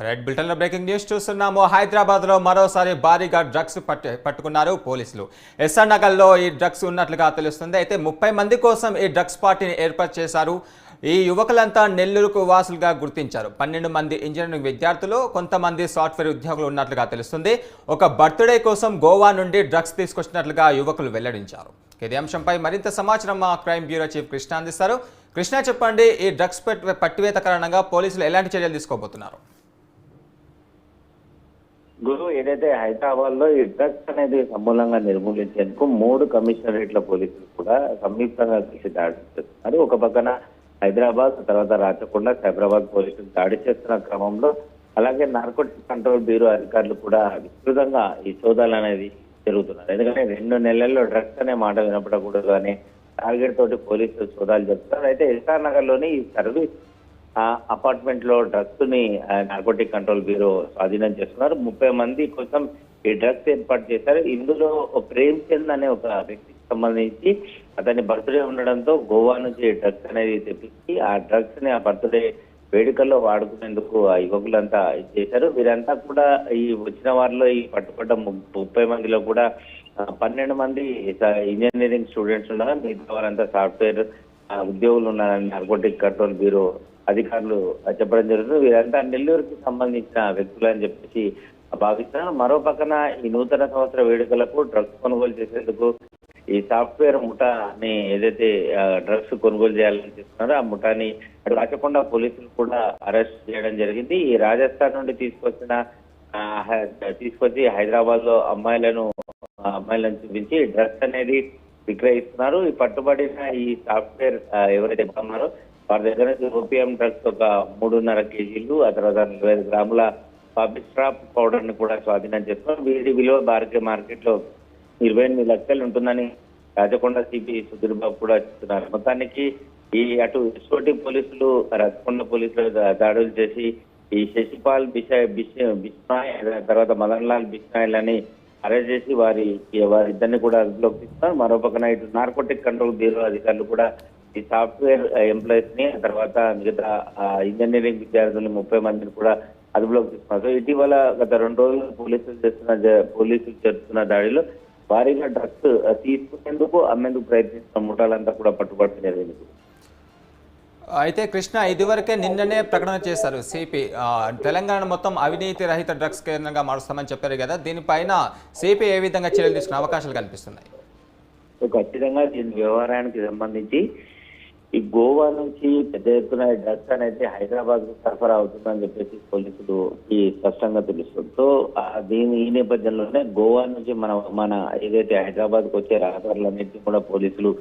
Red బులెటిన్లో breaking news చూస్తున్నాము. హైదరాబాద్లో మరోసారి భారీగా డ్రగ్స్ పట్టుకున్నారు పోలీసులు. ఎస్ఆర్ నగర్లో ఈ డ్రగ్స్ ఉన్నట్లుగా తెలుస్తుంది. అయితే 30 మంది కోసం ఈ డ్రగ్స్ పార్టీని ఏర్పాటు చేశారు. ఈ యువకులంతా నెల్లూరుకు వాసులుగా గుర్తించారు. 12 మంది ఇంజనీరింగ్ విద్యార్థులు, కొంతమంది సాఫ్ట్వేర్ ఉద్యోగులు ఉన్నట్లుగా తెలుస్తుంది. ఒక బర్త్డే కోసం గోవా నుండి డ్రగ్స్ తీసుకొచ్చినట్లుగా యువకులు వెల్లడించారు. ఇదే అంశంపై మరింత సమాచారం మా క్రైమ్ బ్యూరో చీఫ్ కృష్ణ అందిస్తారు. కృష్ణ, చెప్పండి, ఈ డ్రగ్స్ పట్టివేత కారణంగా పోలీసులు ఎలాంటి చర్యలు తీసుకోబోతున్నారు? గురు, ఏదైతే హైదరాబాద్ లో ఈ డ్రగ్స్ అనేది సమూలంగా నిర్మూలించేందుకు 3 కమిషనరేట్ల పోలీసులు కూడా సంయుక్తంగా కలిసి దాడి చేస్తున్నారు. ఒక పక్కన హైదరాబాద్, తర్వాత రాచకొండ, సైబరాబాద్ పోలీసులు దాడి చేస్తున్న క్రమంలో అలాగే నార్కోటిక్ కంట్రోల్ బ్యూరో అధికారులు కూడా విస్తృతంగా ఈ సోదాలు అనేది జరుగుతున్నారు. ఎందుకంటే 2 నెలల్లో డ్రగ్స్ అనే మాట వినపడకూడదు అనే టార్గెట్ తోటి పోలీసులు సోదాలు జరుపుతున్నారు. అయితే ఎస్ఆర్ నగర్ లోని ఈ సర్వీస్ అపార్ట్మెంట్ లో డ్రగ్స్ ని నార్కోటిక్ కంట్రోల్ బ్యూరో స్వాధీనం చేస్తున్నారు. 30 మంది కోసం ఈ డ్రగ్స్ ఏర్పాటు చేశారు. ఇందులో ప్రేమ్ చంద్ అనే ఒక వ్యక్తికి సంబంధించి అతని బర్త్డే ఉండడంతో గోవా నుంచి డ్రగ్స్ అనేది తెప్పించి ఆ డ్రగ్స్ ని ఆ బర్త్డే వేడుకల్లో వాడుకునేందుకు ఆ యువకులంతా చేశారు. వీరంతా కూడా ఈ వచ్చిన వారిలో ఈ పట్టుబడ్డ 30 మందిలో కూడా 12 మంది ఇంజనీరింగ్ స్టూడెంట్స్ ఉన్నారు. మిగతా వారంతా సాఫ్ట్వేర్ ఉద్యోగులు ఉన్నారని నార్కోటిక్ కంట్రోల్ బ్యూరో అధికారులు చెప్పడం జరుగుతుంది. వీరంతా నెల్లూరుకి సంబంధించిన వ్యక్తులు అని చెప్పేసి భావిస్తున్నారు. మరో పక్కన ఈ నూతన సంవత్సర వేడుకలకు డ్రగ్స్ కొనుగోలు చేసేందుకు ఈ సాఫ్ట్వేర్ ముఠాని ఏదైతే డ్రగ్స్ కొనుగోలు చేయాలని చేస్తున్నారో ఆ ముఠాని రాచకొండ పోలీసులు కూడా అరెస్ట్ చేయడం జరిగింది. ఈ రాజస్థాన్ నుండి తీసుకొచ్చి హైదరాబాద్ లో అమ్మాయిలను చూపించి డ్రగ్స్ అనేది విక్రయిస్తున్నారు. ఈ పట్టుబడిన ఈ సాఫ్ట్వేర్ ఎవరైతే ఉన్నారో వారి దగ్గర నుంచి ఓపీఎం డ్రగ్స్ ఒక 3.5 కేజీలు, ఆ తర్వాత 45 గ్రాముల స్ట్రాప్ పౌడర్ ని కూడా స్వాధీనం చేస్తున్నారు. వీటి విలువ మార్కెట్ లో 28 లక్షలు ఉంటుందని రాచకొండ సిపి సుధీర్ బాబు కూడా చెప్తున్నారు. మొత్తానికి ఈ అటు ఎస్ఓటి పోలీసులు, రాచకొండ పోలీసులు దాడులు చేసి ఈ శశిపాల్ బిష్నాయ్ తర్వాత మదన్ లాల్ బిష్నాయ్ అని అరెస్ట్ చేసి వారిద్దరిని కూడా అదుపులోకి తీసుకున్నారు. మరో పక్కన ఇటు నార్కోటిక్ కంట్రోల్ బ్యూరో అధికారులు కూడా ఈ సాఫ్ట్వేర్ ఎంప్లాయీస్ ని, తర్వాత మిగతా ఇంజనీరింగ్ విద్యార్థులు 30 మందిని కూడా అదుపులోకి తీసుకున్నారు. సో ఇటీవల గత 2 రోజులు పోలీసులు చేస్తున్న దాడిలో భారీగా డ్రగ్స్ తీసుకునేందుకు అమ్మేందుకు ప్రయత్నిస్తున్న ముఠాలంతా కూడా పట్టుబడి జరిగింది. అయితే కృష్ణ, ఇదివరకే నిన్ననే ప్రకటన చేశారు సిపి, తెలంగాణ మొత్తం అవినీతి రహిత డ్రగ్స్ కేంద్రంగా మారుస్తామని చెప్పారు కదా, దీనిపైన సిపి ఏ విధంగా చర్యలు తీసుకునే అవకాశాలు కనిపిస్తున్నాయి? ఖచ్చితంగా దీని వ్యవహారానికి సంబంధించి ఈ గోవా నుంచి పెద్ద ఎత్తున డ్రగ్స్ అనేది హైదరాబాద్ కు సరఫరా అవుతుందని చెప్పేసి పోలీసులు ఈ స్పష్టంగా తెలుస్తుంది. సో ఈ నేపథ్యంలోనే గోవా నుంచి మన ఏదైతే హైదరాబాద్ కు వచ్చే రహదారులన్నింటినీ కూడా పోలీసులు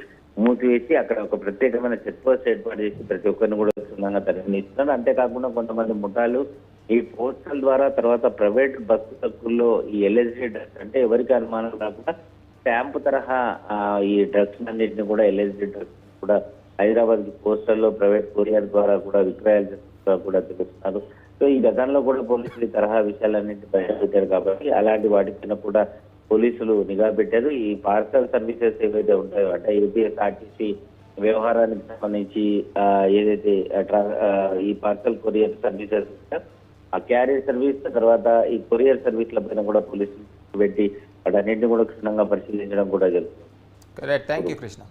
మూసివేసి అక్కడ ఒక ప్రత్యేకమైన చెక్ పోస్ట్ ఏర్పాటు చేసి ప్రతి ఒక్కరిని కూడా క్షుణ్ణంగా తరలిస్తున్నారు. అంతేకాకుండా కొంతమంది ముఠాలు ఈ పోస్టల్ ద్వారా తర్వాత ప్రైవేట్ బస్సు తక్కువలో ఈ ఎల్ఎస్డి డ్రగ్స్ అంటే ఎవరికి అనుమానం కాకుండా స్టాంప్ తరహా ఈ డ్రగ్స్ అన్నింటినీ కూడా ఎల్ఎస్డి డ్రగ్స్ కూడా హైదరాబాద్ కి పోస్టల్లో ప్రైవేట్ కొరియర్ ద్వారా కూడా విక్రయాలు చేస్తున్నా కూడా తెలుస్తున్నారు. సో ఈ గతంలో కూడా పోలీసులు ఈ తరహా విషయాలన్నింటి బయటపెట్టారు కాబట్టి అలాంటి వాటిపైన కూడా పోలీసులు నిఘా పెట్టారు. ఈ పార్సల్ సర్వీసెస్ ఏవైతే ఉంటాయో అంటే ఏపీఎస్ఆర్టీసీ వ్యవహారానికి సంబంధించి ఏదైతే ఈ పార్సల్ కొరియర్ సర్వీసెస్ ఆ క్యారియర్ సర్వీస్ తర్వాత ఈ కొరియర్ సర్వీస్ల పైన కూడా పోలీసులు పెట్టి వాటన్నింటినీ కూడా క్షుణ్ణంగా పరిశీలించడం కూడా జరుగుతుంది. Thank you Krishna.